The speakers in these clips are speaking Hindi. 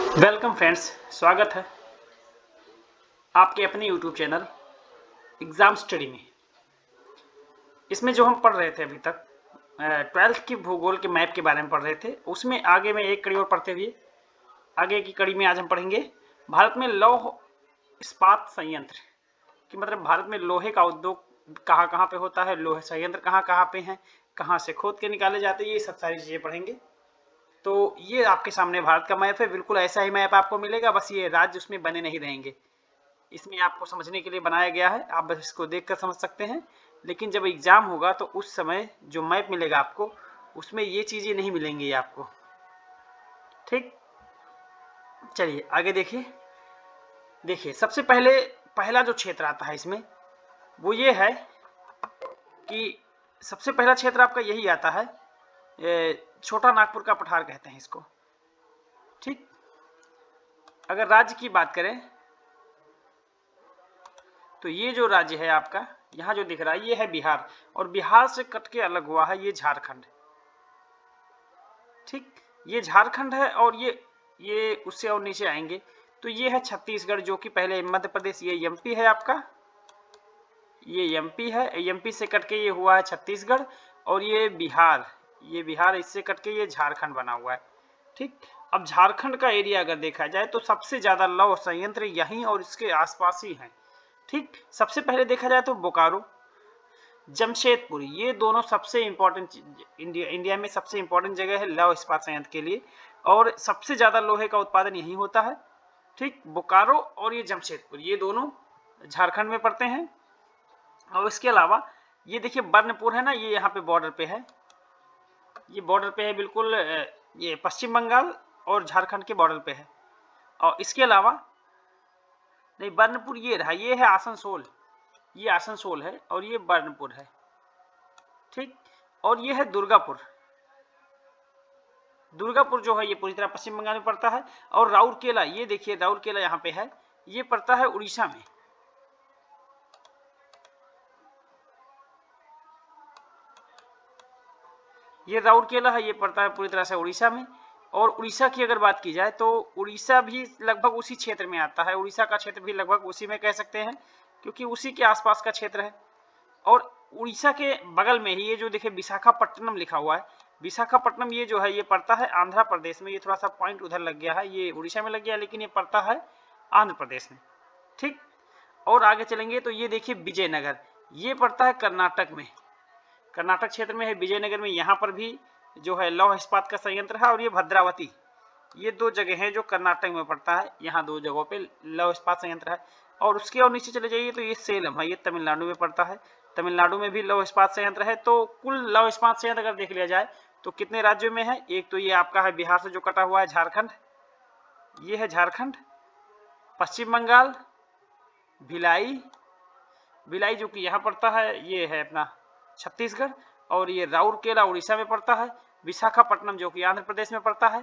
वेलकम फ्रेंड्स, स्वागत है आपके अपने यूट्यूब चैनल एग्ज़ाम स्टडी में। इसमें जो हम पढ़ रहे थे अभी तक 12th की भूगोल के मैप के बारे में पढ़ रहे थे। उसमें आगे में एक कड़ी और पढ़ते हुए आगे की कड़ी में आज हम पढ़ेंगे भारत में लौह इस्पात संयंत्र कि मतलब भारत में लोहे का उद्योग कहाँ कहाँ पे होता है, लोहे संयंत्र कहाँ कहाँ पे हैं, कहाँ से खोद के निकाले जाते हैं, ये सब सारी चीज़ें पढ़ेंगे। तो ये आपके सामने भारत का मैप है, बिल्कुल ऐसा ही मैप आपको मिलेगा, बस ये राज्य उसमें बने नहीं रहेंगे। इसमें आपको समझने के लिए बनाया गया है, आप बस इसको देखकर समझ सकते हैं। लेकिन जब एग्जाम होगा तो उस समय जो मैप मिलेगा आपको, उसमें ये चीजें नहीं मिलेंगी आपको। ठीक, चलिए आगे देखिए। देखिए सबसे पहले पहला जो क्षेत्र आता है इसमें वो ये है कि सबसे पहला क्षेत्र आपका यही आता है, छोटा नागपुर का पठार कहते हैं इसको। ठीक, अगर राज्य की बात करें तो ये जो राज्य है आपका यहाँ जो दिख रहा है ये है बिहार, और बिहार से कट के अलग हुआ है ये झारखंड। ठीक, ये झारखंड है, और ये उससे और नीचे आएंगे तो ये है छत्तीसगढ़, जो कि पहले मध्य प्रदेश, ये एमपी है आपका, ये एमपी है, एमपी से कट के ये हुआ है छत्तीसगढ़, और ये बिहार इससे कट के ये झारखंड बना हुआ है। ठीक, अब झारखंड का एरिया अगर देखा जाए तो सबसे ज्यादा लौह संयंत्र यहीं और इसके आसपास ही हैं। ठीक, सबसे पहले देखा जाए तो बोकारो, जमशेदपुर, ये दोनों सबसे इंपॉर्टेंट इंडिया में सबसे इंपॉर्टेंट जगह है लौह इस्पात संयंत्र के लिए, और सबसे ज्यादा लोहे का उत्पादन यहीं होता है। ठीक, बोकारो और ये जमशेदपुर, ये दोनों झारखंड में पड़ते हैं। और इसके अलावा ये देखिए बर्नपुर है ना, ये यहाँ पे बॉर्डर पे है, ये बॉर्डर पे है बिल्कुल, ये पश्चिम बंगाल और झारखंड के बॉर्डर पे है। और इसके अलावा नहीं, बर्नपुर ये रहा, ये है आसनसोल, ये आसनसोल है, और ये बर्नपुर है। ठीक, और ये है दुर्गापुर, दुर्गापुर जो है ये पूरी तरह पश्चिम बंगाल में पड़ता है। और राउरकेला, ये देखिए राउरकेला यहाँ पे है, ये पड़ता है उड़ीसा में। ये राउरकेला है, ये पड़ता है पूरी तरह से उड़ीसा में। और उड़ीसा की अगर बात की जाए तो उड़ीसा भी लगभग उसी क्षेत्र में आता है, उड़ीसा का क्षेत्र भी लगभग उसी में कह सकते हैं, क्योंकि उसी के आसपास का क्षेत्र है। और उड़ीसा के बगल में ही ये जो देखिए विशाखापट्टनम लिखा हुआ है, विशाखापट्टनम ये जो है ये पड़ता है आंध्र प्रदेश में। ये थोड़ा सा पॉइंट उधर लग गया है, ये उड़ीसा में लग गया, लेकिन ये पड़ता है आंध्र प्रदेश में। ठीक, और आगे चलेंगे तो ये देखिए विजयनगर, ये पड़ता है कर्नाटक में, कर्नाटक क्षेत्र में है विजयनगर में। यहाँ पर भी जो है लौह इस्पात का संयंत्र है। और ये भद्रावती, ये दो जगह हैं जो कर्नाटक में पड़ता है, यहाँ दो जगहों पे लौह इस्पात संयंत्र है। और उसके और नीचे चले जाइए तो ये सेलम है, ये तमिलनाडु में पड़ता है, तमिलनाडु में भी लौह इस्पात संयंत्र है। तो कुल लौह इस्पात संयंत्र अगर देख लिया जाए तो कितने राज्यों में है, एक तो ये आपका है बिहार से जो कटा हुआ है झारखंड, ये है झारखंड, पश्चिम बंगाल, भिलाई, भिलाई जो कि यहाँ पड़ता है ये है अपना छत्तीसगढ़, और ये राउरकेला उड़ीसा में पड़ता है, विशाखापट्टनम जो कि आंध्र प्रदेश में पड़ता है,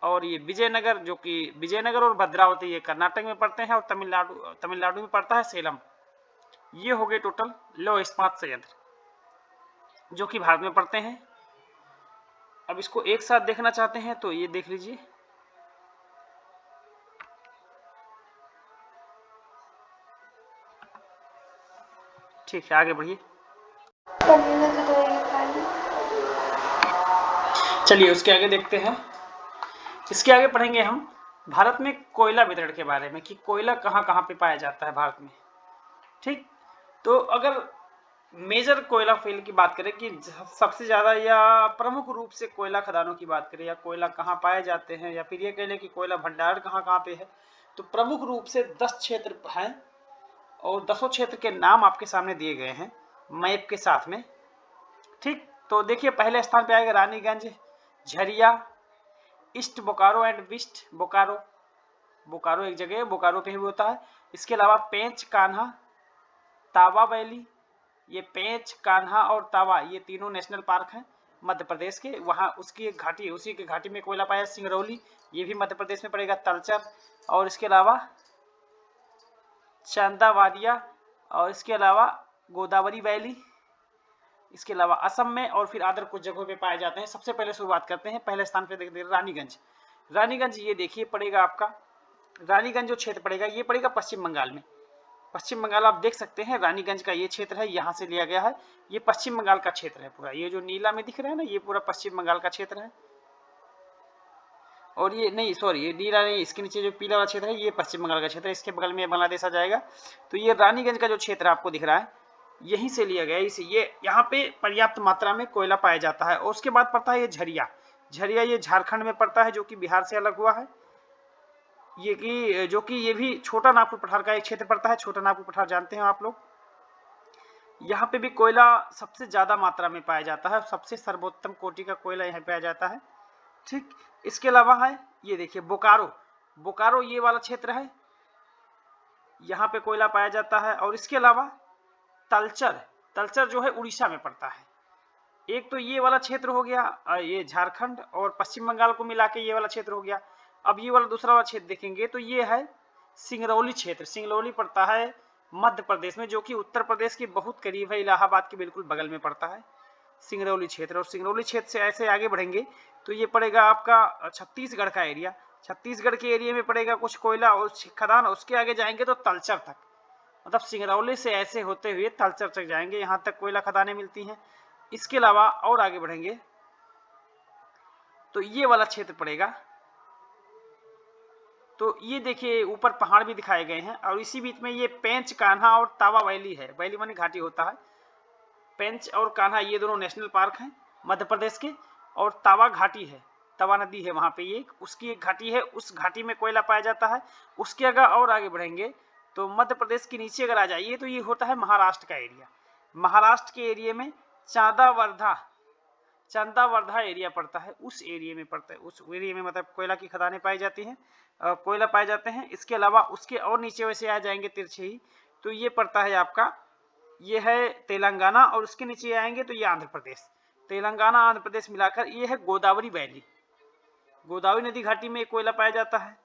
और ये विजयनगर जो कि विजयनगर और भद्रावती ये कर्नाटक में पड़ते हैं, और तमिलनाडु में पड़ता है सेलम। ये हो गए टोटल लौह इस्पात संयंत्र जो कि भारत में पड़ते हैं। अब इसको एक साथ देखना चाहते हैं तो ये देख लीजिए। ठीक है, आगे बढ़िए। चलिए उसके आगे देखते हैं। इसके आगे पढ़ेंगे हम भारत में कोयला वितरण के बारे में, कि कोयला कहाँ कहाँ पे पाया जाता है भारत में। ठीक, तो अगर मेजर कोयला फील्ड की बात करें कि सबसे ज्यादा या प्रमुख रूप से कोयला खदानों की बात करें, या कोयला कहाँ पाए जाते हैं, या फिर ये कह लें कि कोयला भंडार कहाँ कहाँ पे है, तो प्रमुख रूप से 10 क्षेत्र हैं, और 10 क्षेत्र के नाम आपके सामने दिए गए हैं मैप के साथ में। ठीक, तो देखिए पहले स्थान पे आएगा Raniganj, Jharia, east Bokaro and west Bokaro, Bokaro एक जगह है, बोकारो पे ही होता है। इसके अलावा पेंच, कान्हा, तावा वैली, ये पेंच, कान्हा और तावा ये तीनों नेशनल पार्क हैं मध्य प्रदेश के, वहाँ उसकी एक घाटी है, उसी की घाटी में कोयला पाया। सिंगरौली ये भी मध्य प्रदेश में पड़ेगा, तलचर, और इसके अलावा चंदावादिया, और इसके अलावा गोदावरी वैली, इसके अलावा असम में, और फिर अदर कुछ जगहों पे पाए जाते हैं। सबसे पहले शुरुआत करते हैं, पहले स्थान पे देखते हैं रानीगंज। रानीगंज ये देखिए पड़ेगा आपका, रानीगंज जो क्षेत्र पड़ेगा ये पड़ेगा पश्चिम बंगाल में। पश्चिम बंगाल आप देख सकते हैं, रानीगंज का ये क्षेत्र है, यहाँ से लिया गया है। ये पश्चिम बंगाल का क्षेत्र है पूरा, ये जो नीला में दिख रहा है ना, ये पूरा पश्चिम बंगाल का क्षेत्र है। और ये नहीं, सॉरी, ये नीला नहीं, इसके नीचे जो पीला वाला क्षेत्र है ये पश्चिम बंगाल का क्षेत्र है, इसके बगल में बांग्लादेश आ जाएगा। तो ये रानीगंज का जो क्षेत्र आपको दिख रहा है यहीं से लिया गया है, इसे ये यहाँ पे पर्याप्त मात्रा में कोयला पाया जाता है। और उसके बाद पड़ता है ये झरिया, झरिया ये झारखंड में पड़ता है, जो कि बिहार से अलग हुआ है। ये कि जो कि ये भी छोटा नागपुर पठार का एक क्षेत्र पड़ता है, छोटा नागपुर पठार जानते हैं आप लोग। यहाँ पे भी कोयला सबसे ज्यादा मात्रा में पाया जाता है, सबसे सर्वोत्तम कोटि का कोयला यहाँ पाया जाता है। ठीक, इसके अलावा है ये देखिए बोकारो, बोकारो ये वाला क्षेत्र है, यहाँ पे कोयला पाया जाता है। और इसके अलावा तलचर, तलचर जो है उड़ीसा में पड़ता है। एक तो ये वाला क्षेत्र हो गया, ये झारखंड और पश्चिम बंगाल को मिला के ये वाला क्षेत्र हो गया। अब ये वाला दूसरा वाला क्षेत्र देखेंगे तो ये है सिंगरौली क्षेत्र, सिंगरौली पड़ता है मध्य प्रदेश में, जो कि उत्तर प्रदेश के बहुत करीब है, इलाहाबाद के बिल्कुल बगल में पड़ता है सिंगरौली क्षेत्र। और सिंगरौली क्षेत्र से ऐसे आगे बढ़ेंगे तो ये पड़ेगा आपका छत्तीसगढ़ का एरिया, छत्तीसगढ़ के एरिया में पड़ेगा कुछ कोयला और खदान। उसके आगे जाएंगे तो तलचर तक, मतलब सिंगरौली से ऐसे होते हुए तलचर तक जाएंगे, यहाँ तक कोयला खदानें मिलती हैं। इसके अलावा और आगे बढ़ेंगे तो ये वाला क्षेत्र पड़ेगा। तो ये देखिए ऊपर पहाड़ भी दिखाए गए हैं, और इसी बीच में ये पेंच, कान्हा और तावा वैली है, वैली माने घाटी होता है। पेंच और कान्हा ये दोनों नेशनल पार्क हैं मध्य प्रदेश के, और तावा घाटी है, तवा नदी है वहां पे, ये उसकी एक घाटी है, उस घाटी में कोयला पाया जाता है। उसके अगर और आगे बढ़ेंगे तो मध्य प्रदेश के नीचे अगर आ जाइए तो ये होता है महाराष्ट्र का एरिया। महाराष्ट्र के एरिया में चांदावर्धा, चंदावर्धा एरिया पड़ता है, उस एरिया में पड़ता है, उस एरिया में मतलब कोयला की खदानें पाई जाती हैं, कोयला पाए जाते हैं। इसके अलावा उसके और नीचे वैसे आ जाएंगे तिरछे ही तो ये पड़ता है आपका, ये है तेलंगाना, और उसके नीचे आएंगे तो ये आंध्र प्रदेश। तेलंगाना आंध्र प्रदेश मिलाकर ये है गोदावरी वैली, गोदावरी नदी घाटी में कोयला पाया जाता है।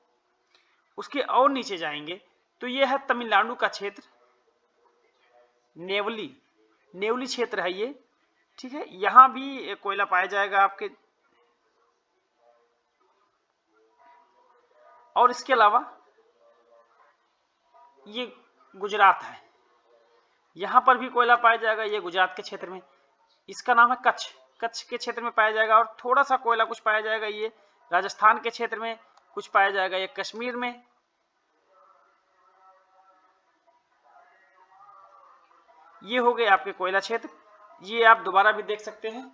उसके और नीचे जाएंगे तो ये है तमिलनाडु का क्षेत्र, नेवली, नेवली क्षेत्र है ये, ठीक है, यहां भी कोयला पाया जाएगा आपके। और इसके अलावा ये गुजरात है, यहां पर भी कोयला पाया जाएगा, ये गुजरात के क्षेत्र में, इसका नाम है कच्छ, कच्छ के क्षेत्र में पाया जाएगा। और थोड़ा सा कोयला कुछ पाया जाएगा ये राजस्थान के क्षेत्र में, कुछ पाया जाएगा ये कश्मीर में। ये हो गए आपके कोयला क्षेत्र, ये आप दोबारा भी देख सकते हैं,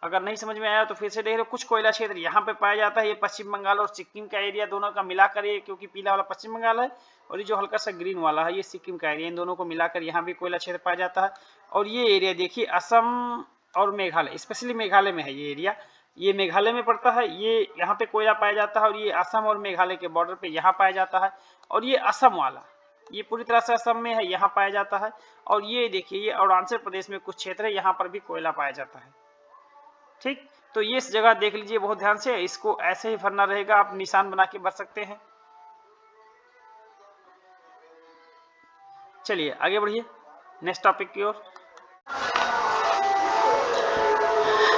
अगर नहीं समझ में आया तो फिर से देख रहे हो। कुछ कोयला क्षेत्र यहाँ पे पाया जाता है, ये पश्चिम बंगाल और सिक्किम का एरिया दोनों का मिलाकर, ये क्योंकि पीला वाला पश्चिम बंगाल है और ये जो हल्का सा ग्रीन वाला है ये सिक्किम का एरिया, इन दोनों को मिलाकर यहाँ भी कोयला क्षेत्र पाया जाता है। और ये एरिया देखिए असम और मेघालय, स्पेशली मेघालय में है ये एरिया, ये मेघालय में पड़ता है, ये यहाँ पे कोयला पाया जाता है। और ये असम और मेघालय के बॉर्डर पे यहाँ पाया जाता है। और ये असम वाला, ये पूरी तरह से असम में है, यहाँ पाया जाता है। और ये देखिए ये अरुणाचल प्रदेश में कुछ क्षेत्र है, यहाँ पर भी कोयला पाया जाता है। ठीक, तो ये इस जगह देख लीजिए बहुत ध्यान से, इसको ऐसे ही भरना रहेगा, आप निशान बना के भर सकते हैं। चलिए आगे बढ़िए नेक्स्ट टॉपिक की ओर।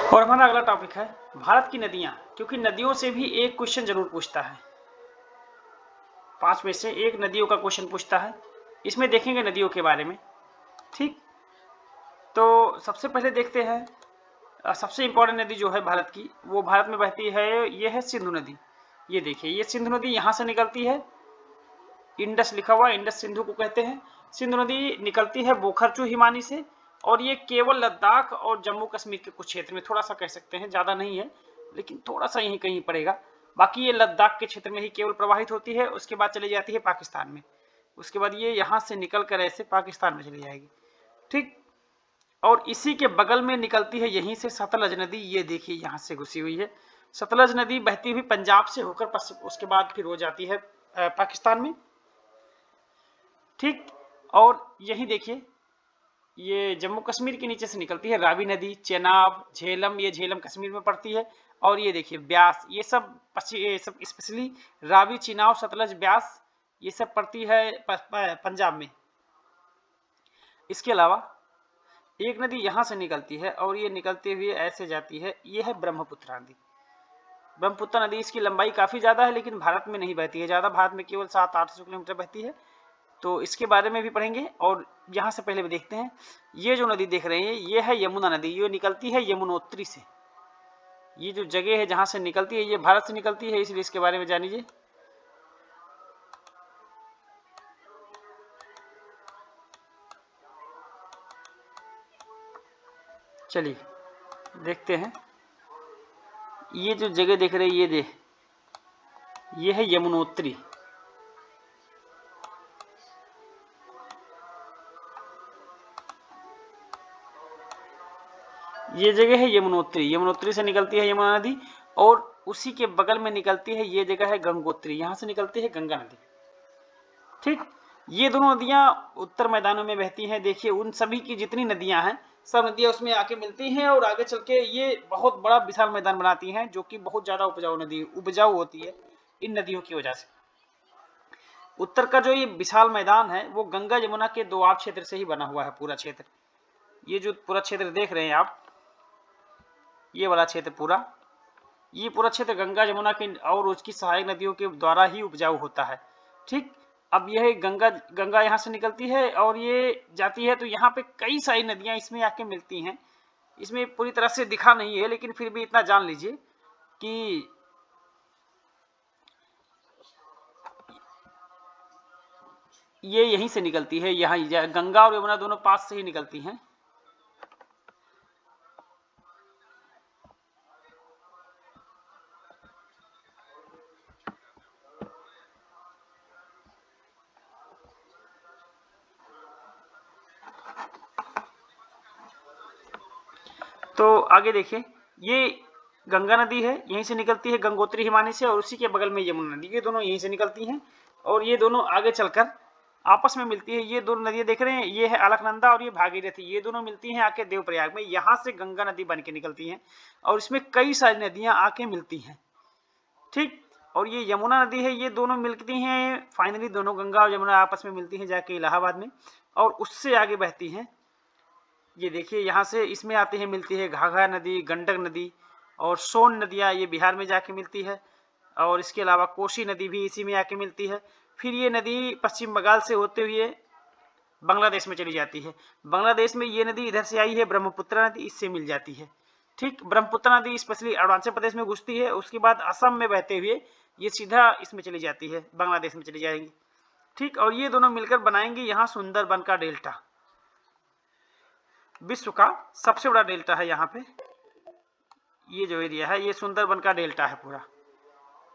और हमारा अगला टॉपिक है भारत की नदियां, क्योंकि नदियों से भी एक क्वेश्चन जरूर पूछता है, 5 में से एक नदियों का क्वेश्चन पूछता है, इसमें देखेंगे नदियों के बारे में। ठीक, तो सबसे पहले देखते हैं सबसे इंपॉर्टेंट नदी जो है भारत की, वो भारत में बहती है, ये है सिंधु नदी। ये देखिए ये सिंधु नदी यहाँ से निकलती है, इंडस लिखा हुआ, इंडस सिंधु को कहते हैं। सिंधु नदी निकलती है बोखरचू हिमानी से, और ये केवल लद्दाख और जम्मू कश्मीर के कुछ क्षेत्र में, थोड़ा सा कह सकते हैं, ज्यादा नहीं है लेकिन थोड़ा सा यहीं कहीं पड़ेगा, बाकी ये लद्दाख के क्षेत्र में ही केवल प्रवाहित होती है। उसके बाद चली जाती है पाकिस्तान में, उसके बाद ये यहाँ से निकल कर ऐसे पाकिस्तान में चली जाएगी। ठीक, और इसी के बगल में निकलती है यहीं से सतलज नदी, ये देखिए यहाँ से घुसी हुई है सतलज नदी, बहती हुई पंजाब से होकर उसके बाद फिर हो जाती है पाकिस्तान में। ठीक, और यही देखिए ये जम्मू कश्मीर के नीचे से निकलती है रावी नदी, चेनाब, झेलम, ये झेलम कश्मीर में पड़ती है। और ये देखिए ब्यास, ये सब स्पेशली रावी, चिनाब, सतलज, ब्यास ये सब पड़ती है पंजाब में। इसके अलावा एक नदी यहां से निकलती है और ये निकलते हुए ऐसे जाती है, ये है ब्रह्मपुत्र नदी। ब्रह्मपुत्र नदी इसकी लंबाई काफ़ी ज़्यादा है, लेकिन भारत में नहीं बहती है ज़्यादा, भारत में केवल 700-800 किलोमीटर बहती है। तो इसके बारे में भी पढ़ेंगे। और यहाँ से पहले भी देखते हैं, ये जो नदी देख रहे हैं ये है यमुना नदी, ये निकलती है यमुनोत्री से। ये जो जगह है जहाँ से निकलती है ये भारत से निकलती है, इसलिए इसके बारे में जान लीजिए। चलिए देखते हैं, ये जो जगह देख रहे हैं ये है यमुनोत्री। ये जगह है यमुनोत्री, यमुनोत्री से निकलती है यमुना नदी, और उसी के बगल में निकलती है ये जगह है गंगोत्री, यहां से निकलती है गंगा नदी। ठीक, ये दोनों नदियां उत्तर मैदानों में बहती हैं। देखिए उन सभी की जितनी नदियां हैं सब नदियां उसमें आके मिलती हैं और आगे चल के ये बहुत बड़ा विशाल मैदान बनाती हैं, जो कि बहुत ज्यादा उपजाऊ होती है इन नदियों की वजह से। उत्तर का जो ये विशाल मैदान है वो गंगा यमुना के दोआब क्षेत्र से ही बना हुआ है पूरा क्षेत्र। ये जो पूरा क्षेत्र देख रहे हैं आप, ये वाला क्षेत्र पूरा, ये पूरा क्षेत्र गंगा यमुना की और उसकी सहायक नदियों के द्वारा ही उपजाऊ होता है। ठीक, अब यह गंगा यहाँ से निकलती है और ये जाती है, तो यहाँ पे कई सारी नदियां इसमें आके मिलती हैं। इसमें पूरी तरह से दिखा नहीं है, लेकिन फिर भी इतना जान लीजिए कि ये यहीं से निकलती है, यहाँ गंगा और यमुना दोनों पास से ही निकलती हैं। तो आगे देखिए, ये गंगा नदी है, यहीं से निकलती है गंगोत्री हिमानी से, और उसी के बगल में यमुना नदी, ये दोनों यहीं से निकलती हैं और ये दोनों आगे चलकर आपस में मिलती है। ये दोनों नदियां देख रहे हैं, ये है अलकनंदा और ये भागीरथी, ये दोनों मिलती हैं आके देवप्रयाग में, यहाँ से गंगा नदी बन के निकलती हैं और इसमें कई सारी नदियां आके मिलती हैं। ठीक, और ये यमुना नदी है, ये दोनों मिलती हैं, फाइनली दोनों गंगा और यमुना आपस में मिलती हैं जाके इलाहाबाद में, और उससे आगे बहती हैं। ये देखिए यहाँ से इसमें आती है, मिलती है घाघरा नदी, गंडक नदी और सोन नदियाँ, ये बिहार में जाके मिलती है, और इसके अलावा कोसी नदी भी इसी में आके मिलती है। फिर ये नदी पश्चिम बंगाल से होते हुए बांग्लादेश में चली जाती है। बांग्लादेश में ये नदी इधर से आई है ब्रह्मपुत्र नदी, इससे मिल जाती है। ठीक, ब्रह्मपुत्र नदी स्पेशली अरुणाचल प्रदेश में घुसती है, उसके बाद असम में बहते हुए ये सीधा इसमें चली जाती है, बांग्लादेश में चली जाएंगी। ठीक, और ये दोनों मिलकर बनाएंगे यहाँ सुंदरबन का डेल्टा। विश्व का सबसे बड़ा डेल्टा है यहाँ पे, ये जो एरिया है ये सुंदरबन का डेल्टा है पूरा।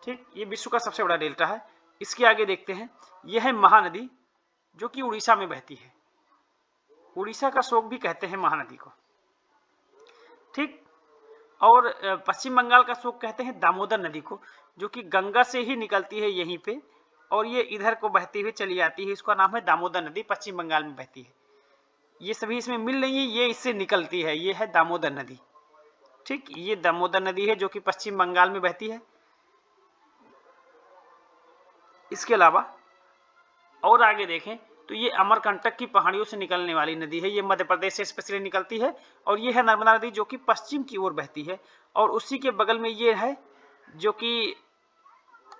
ठीक, ये विश्व का सबसे बड़ा डेल्टा है। इसके आगे देखते हैं, यह है महानदी जो कि उड़ीसा में बहती है, उड़ीसा का शोक भी कहते हैं महानदी को। ठीक, और पश्चिम बंगाल का शोक कहते हैं दामोदर नदी को, जो कि गंगा से ही निकलती है यहीं पे और ये इधर को बहती हुई चली आती है, इसका नाम है दामोदर नदी, पश्चिम बंगाल में बहती है। ये सभी इसमें मिल रही है, ये इससे निकलती है, ये है दामोदर नदी। ठीक, ये दामोदर नदी है जो कि पश्चिम बंगाल में बहती है। इसके अलावा और आगे देखें तो ये अमरकंटक की पहाड़ियों से निकलने वाली नदी है, ये मध्य प्रदेश से स्पेशली निकलती है, और ये है नर्मदा नदी जो कि पश्चिम की ओर बहती है, और उसी के बगल में ये है जो कि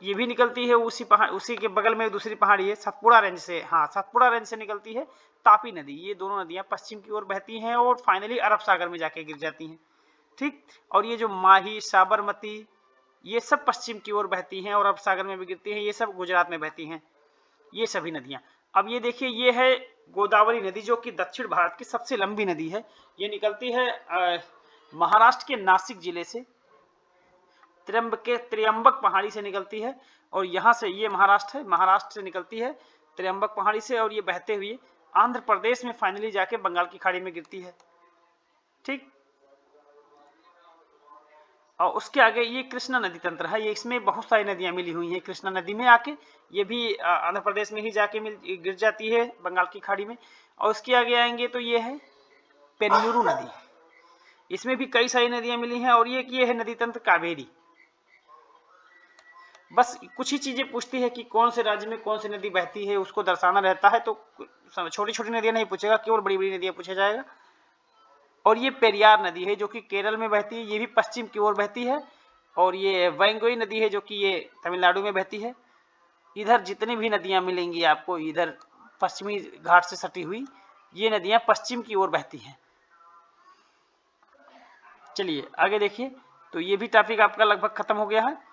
ये भी निकलती है उसी के बगल में दूसरी पहाड़ी है सतपुड़ा रेंज से, हाँ सतपुड़ा रेंज से निकलती है तापी नदी। ये दोनों नदियां पश्चिम की ओर बहती हैं और फाइनली अरब सागर में जाके गिर जाती हैं। ठीक, और ये जो माही, साबरमती, ये सब पश्चिम की ओर बहती हैं और अरब सागर में भी गिरती हैं, ये सब गुजरात में बहती हैं ये सभी नदियां। अब ये देखिए, ये है गोदावरी नदी जो कि दक्षिण भारत की सबसे लंबी नदी है। ये निकलती है महाराष्ट्र के नासिक जिले से, त्र्यंबक पहाड़ी से निकलती है, और यहाँ से ये महाराष्ट्र है, महाराष्ट्र से निकलती है त्र्यंबक पहाड़ी से, और ये बहते हुए आंध्र प्रदेश में फाइनली जाके बंगाल की खाड़ी में गिरती है। ठीक, और उसके आगे ये कृष्णा नदी तंत्र है, ये इसमें बहुत सारी नदियां मिली हुई हैं कृष्णा नदी में आके, ये भी आंध्र प्रदेश में ही जाके गिर जाती है बंगाल की खाड़ी में। और उसके आगे आएंगे तो ये है पेन्यूरू नदी, इसमें भी कई सारी नदियां मिली हैं, और ये है नदी तंत्र कावेरी। बस कुछ ही चीजें पूछती है कि कौन से राज्य में कौन सी नदी बहती है, उसको दर्शाना रहता है, तो छोटी छोटी नदियां नहीं पूछेगा, केवल बड़ी बड़ी नदियां पूछा जाएगा। और ये पेरियार नदी है जो कि केरल में बहती है, ये भी पश्चिम की ओर बहती है, और ये वैंगोई नदी है जो कि ये तमिलनाडु में बहती है। इधर जितनी भी नदियां मिलेंगी आपको इधर पश्चिमी घाट से सटी हुई, ये नदियां पश्चिम की ओर बहती हैं। चलिए आगे देखिए, तो ये भी टॉपिक आपका लगभग खत्म हो गया है।